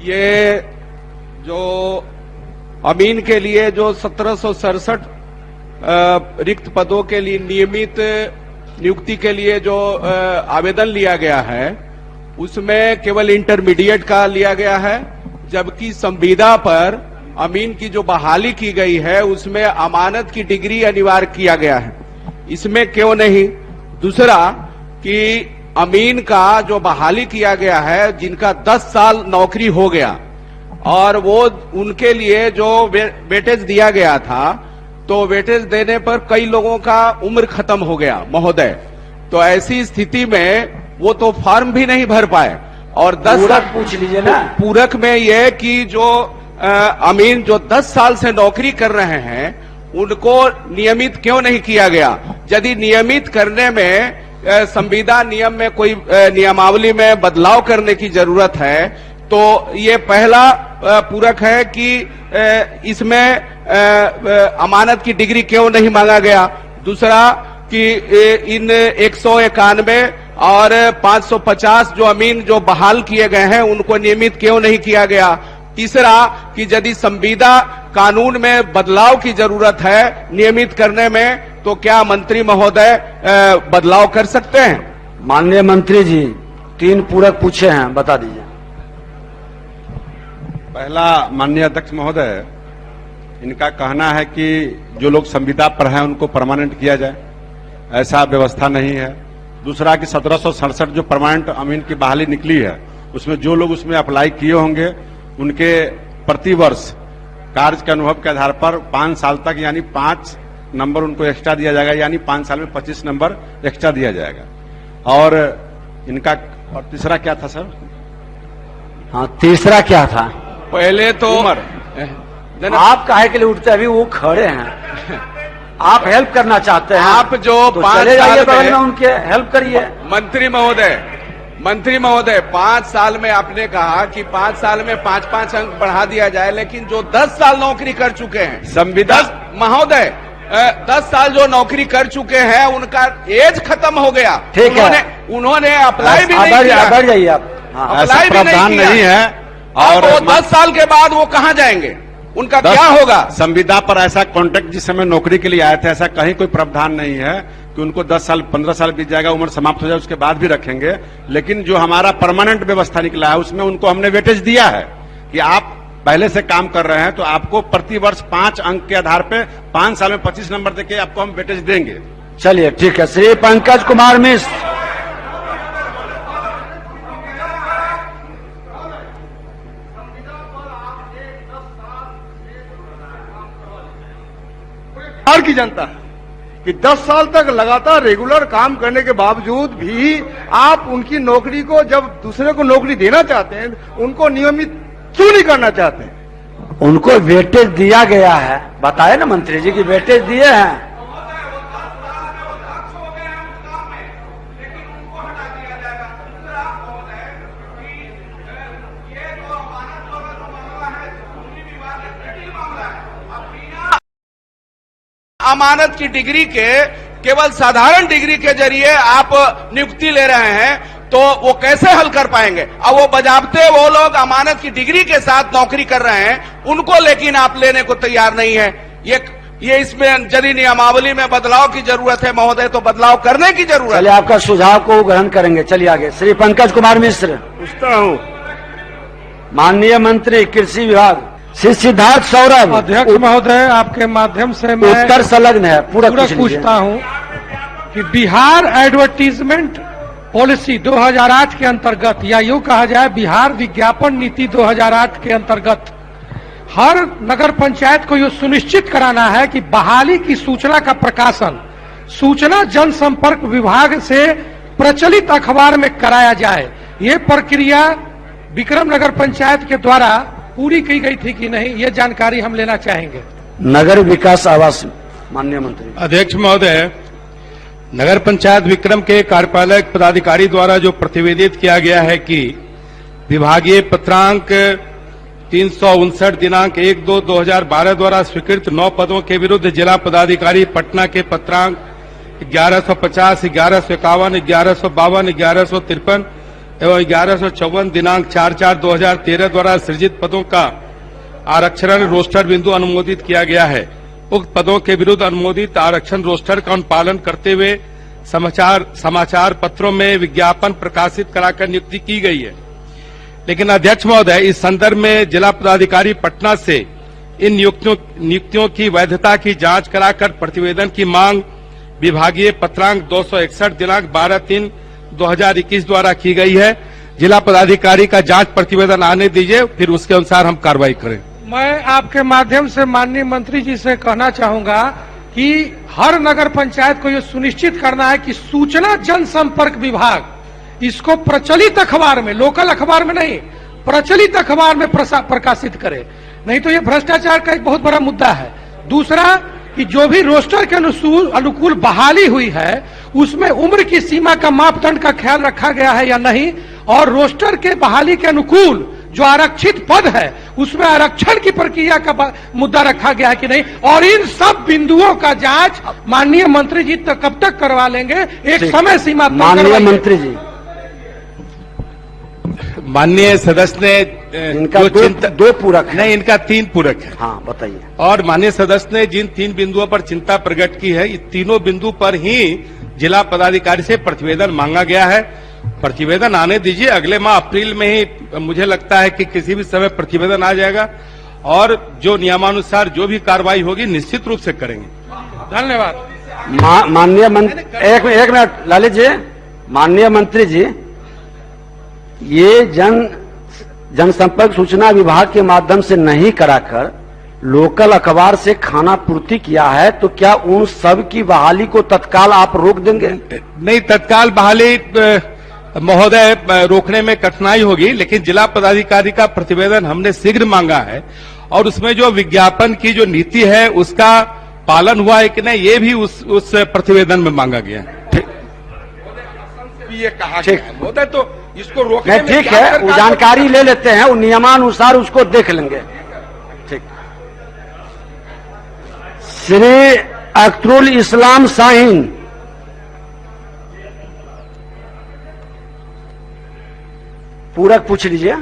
ये जो अमीन के लिए जो 1767 रिक्त पदों के लिए नियमित नियुक्ति के लिए जो आवेदन लिया गया है, उसमें केवल इंटरमीडिएट का लिया गया है, जबकि संविदा पर अमीन की जो बहाली की गई है उसमें अमानत की डिग्री अनिवार्य किया गया है। इसमें क्यों नहीं? दूसरा कि अमीन का जो बहाली किया गया है, जिनका 10 साल नौकरी हो गया और वो उनके लिए जो वेटेज दिया गया था, तो वेटेज देने पर कई लोगों का उम्र खत्म हो गया महोदय। तो ऐसी स्थिति में वो तो फॉर्म भी नहीं भर पाए। और 10 साल पूछ लीजिए ना, पूरक में ये कि जो अमीन जो 10 साल से नौकरी कर रहे हैं उनको नियमित क्यों नहीं किया गया? यदि नियमित करने में संविदा नियम में कोई नियमावली में बदलाव करने की जरूरत है, तो ये पहला पूरक है कि इसमें अमानत की डिग्री क्यों नहीं मांगा गया। दूसरा कि इन 191 और 550 जो अमीन जो बहाल किए गए हैं उनको नियमित क्यों नहीं किया गया। तीसरा कि यदि संविदा कानून में बदलाव की जरूरत है नियमित करने में, तो क्या मंत्री महोदय बदलाव कर सकते हैं? माननीय मंत्री जी 3 पूरक पूछे हैं, बता दीजिए। पहला, माननीय अध्यक्ष महोदय, इनका कहना है कि जो लोग संविदा पर हैं उनको परमानेंट किया जाए, ऐसा व्यवस्था नहीं है। दूसरा कि 1767 जो परमानेंट अमीन की बहाली निकली है उसमें जो लोग उसमें अप्लाई किए होंगे उनके प्रतिवर्ष कार्य के अनुभव के आधार पर 5 साल तक यानी 5 नंबर उनको एक्स्ट्रा दिया जाएगा, यानी 5 साल में 25 नंबर एक्स्ट्रा दिया जाएगा। और इनका और तीसरा क्या था सर? हाँ, तीसरा क्या था? पहले तो उम्र। आप काहे के लिए उठते? अभी वो खड़े हैं, आप हेल्प करना चाहते हैं, आप जो तो 5 चले जाइए साल बगल में उनके हेल्प करिए। मंत्री महोदय 5 साल में आपने कहा कि 5 साल में 5-5 अंक बढ़ा दिया जाए, लेकिन जो 10 साल नौकरी कर चुके हैं संविदा महोदय 10 साल जो नौकरी कर चुके हैं उनका एज खत्म हो गया। ठीक है, उन्होंने अप्लाई भी नहीं किया। बढ़ जाइए आप। हाँ, ऐसा प्रावधान नहीं है। और वो 10 साल के बाद वो कहाँ जाएंगे? उनका क्या होगा? संविदा पर ऐसा कॉन्ट्रैक्ट जिस समय नौकरी के लिए आए थे, ऐसा कहीं कोई प्रावधान नहीं है कि उनको 10 साल 15 साल बीत जाएगा, उम्र समाप्त हो जाए, उसके बाद भी रखेंगे। लेकिन जो हमारा परमानेंट व्यवस्था निकला है उसमें उनको हमने वेटेज दिया है कि आप पहले से काम कर रहे हैं तो आपको प्रति वर्ष 5 अंक के आधार पे 5 साल में 25 नंबर देके आपको हम वेटेज देंगे। चलिए ठीक है। श्री पंकज कुमार मिश्र। बिहार की जनता है कि 10 साल तक लगातार रेगुलर काम करने के बावजूद भी आप उनकी नौकरी को, जब दूसरे को नौकरी देना चाहते हैं, उनको नियमित क्यों नहीं करना चाहते हैं? उनको वेटेज दिया गया है, बताए ना मंत्री जी की वेटेज दिए हैं। अमानत की डिग्री के केवल साधारण डिग्री के जरिए आप नियुक्ति ले रहे हैं, तो वो कैसे हल कर पाएंगे? अब वो बजाबते वो लोग अमानत की डिग्री के साथ नौकरी कर रहे हैं, उनको लेकिन आप लेने को तैयार नहीं है। ये इसमें यदि नियमावली में बदलाव की जरूरत है महोदय, तो बदलाव करने की जरूरत है। चलिए, आपका सुझाव को ग्रहण करेंगे। चलिए आगे। श्री पंकज कुमार मिश्र। पूछता हूँ माननीय मंत्री कृषि विभाग श्री सिद्धार्थ सौरभ। अध्यक्ष महोदय, आपके माध्यम से मैं उत्तर संलग्न है, पूरा पूछता हूं कि बिहार एडवर्टीजमेंट पॉलिसी 2008 के अंतर्गत, या यूं कहा जाए बिहार विज्ञापन नीति 2008 के अंतर्गत, हर नगर पंचायत को यह सुनिश्चित कराना है कि बहाली की सूचना का प्रकाशन सूचना जनसंपर्क विभाग से प्रचलित अखबार में कराया जाए। ये प्रक्रिया विक्रम नगर पंचायत के द्वारा पूरी की गई थी कि नहीं, ये जानकारी हम लेना चाहेंगे। नगर विकास आवास माननीय मंत्री। अध्यक्ष महोदय, नगर पंचायत विक्रम के कार्यपालक पदाधिकारी द्वारा जो प्रतिवेदित किया गया है कि विभागीय पत्रांक 359 दिनांक 1/2/2012 द्वारा स्वीकृत 9 पदों के विरुद्ध जिला पदाधिकारी पटना के पत्रांक 1150, 1151, 1152, 1153 एवं 1154 दिनांक 4/4/2013 द्वारा सृजित पदों का आरक्षण रोस्टर बिंदु अनुमोदित किया गया है। उक्त पदों के विरुद्ध अनुमोदित आरक्षण रोस्टर का अनुपालन करते हुए समाचार पत्रों में विज्ञापन प्रकाशित कराकर नियुक्ति की गई है। लेकिन अध्यक्ष महोदय, इस संदर्भ में जिला पदाधिकारी पटना से इन नियुक्तियों की वैधता की जांच कराकर प्रतिवेदन की मांग विभागीय पत्रांक 261 दिनांक 12/3/2021 द्वारा की गई है। जिला पदाधिकारी का जांच प्रतिवेदन आने दीजिए, फिर उसके अनुसार हम कार्रवाई करें। मैं आपके माध्यम से माननीय मंत्री जी से कहना चाहूंगा कि हर नगर पंचायत को यह सुनिश्चित करना है कि सूचना जनसंपर्क विभाग इसको प्रचलित अखबार में, लोकल अखबार में नहीं, प्रचलित अखबार में प्रकाशित करे, नहीं तो यह भ्रष्टाचार का एक बहुत बड़ा मुद्दा है। दूसरा कि जो भी रोस्टर के अनुकूल बहाली हुई है उसमें उम्र की सीमा का मापदंड का ख्याल रखा गया है या नहीं, और रोस्टर के बहाली के अनुकूल जो आरक्षित पद है उसमें आरक्षण की प्रक्रिया का मुद्दा रखा गया है कि नहीं, और इन सब बिंदुओं का जांच माननीय मंत्री जी तक कब तक करवा लेंगे, एक समय सीमा तक माननीय मंत्री जी, माननीय सदस्य ने इनका दो पूरक है। नहीं, इनका 3 पूरक है। हाँ, बताइए। और माननीय सदस्य ने जिन 3 बिंदुओं पर चिंता प्रकट की है, इन तीनों बिंदु पर ही जिला पदाधिकारी से प्रतिवेदन मांगा गया है। प्रतिवेदन आने दीजिए, अगले माह अप्रैल में ही मुझे लगता है कि किसी भी समय प्रतिवेदन आ जाएगा और जो नियमानुसार जो भी कार्रवाई होगी निश्चित रूप से करेंगे। धन्यवाद। माननीय मंत्री, एक मिनट ललित जी, माननीय मंत्री जी, ये जनसंपर्क सूचना विभाग के माध्यम से नहीं कराकर लोकल अखबार से खाना पूर्ति किया है, तो क्या उन सब की बहाली को तत्काल आप रोक देंगे? नहीं, तत्काल बहाली महोदय रोकने में कठिनाई होगी, लेकिन जिला पदाधिकारी का प्रतिवेदन हमने शीघ्र मांगा है और उसमें जो विज्ञापन की जो नीति है उसका पालन हुआ है कि नहीं, ये भी उस प्रतिवेदन में मांगा गया है। ये कहा गया है महोदय, तो इसको रोकने में ठीक है, वो जानकारी ले लेते हैं, वो नियमानुसार उसको देख लेंगे। ठीक। श्री अख्तरुल इस्लाम शाहीन, पूरक पूछ लीजिए।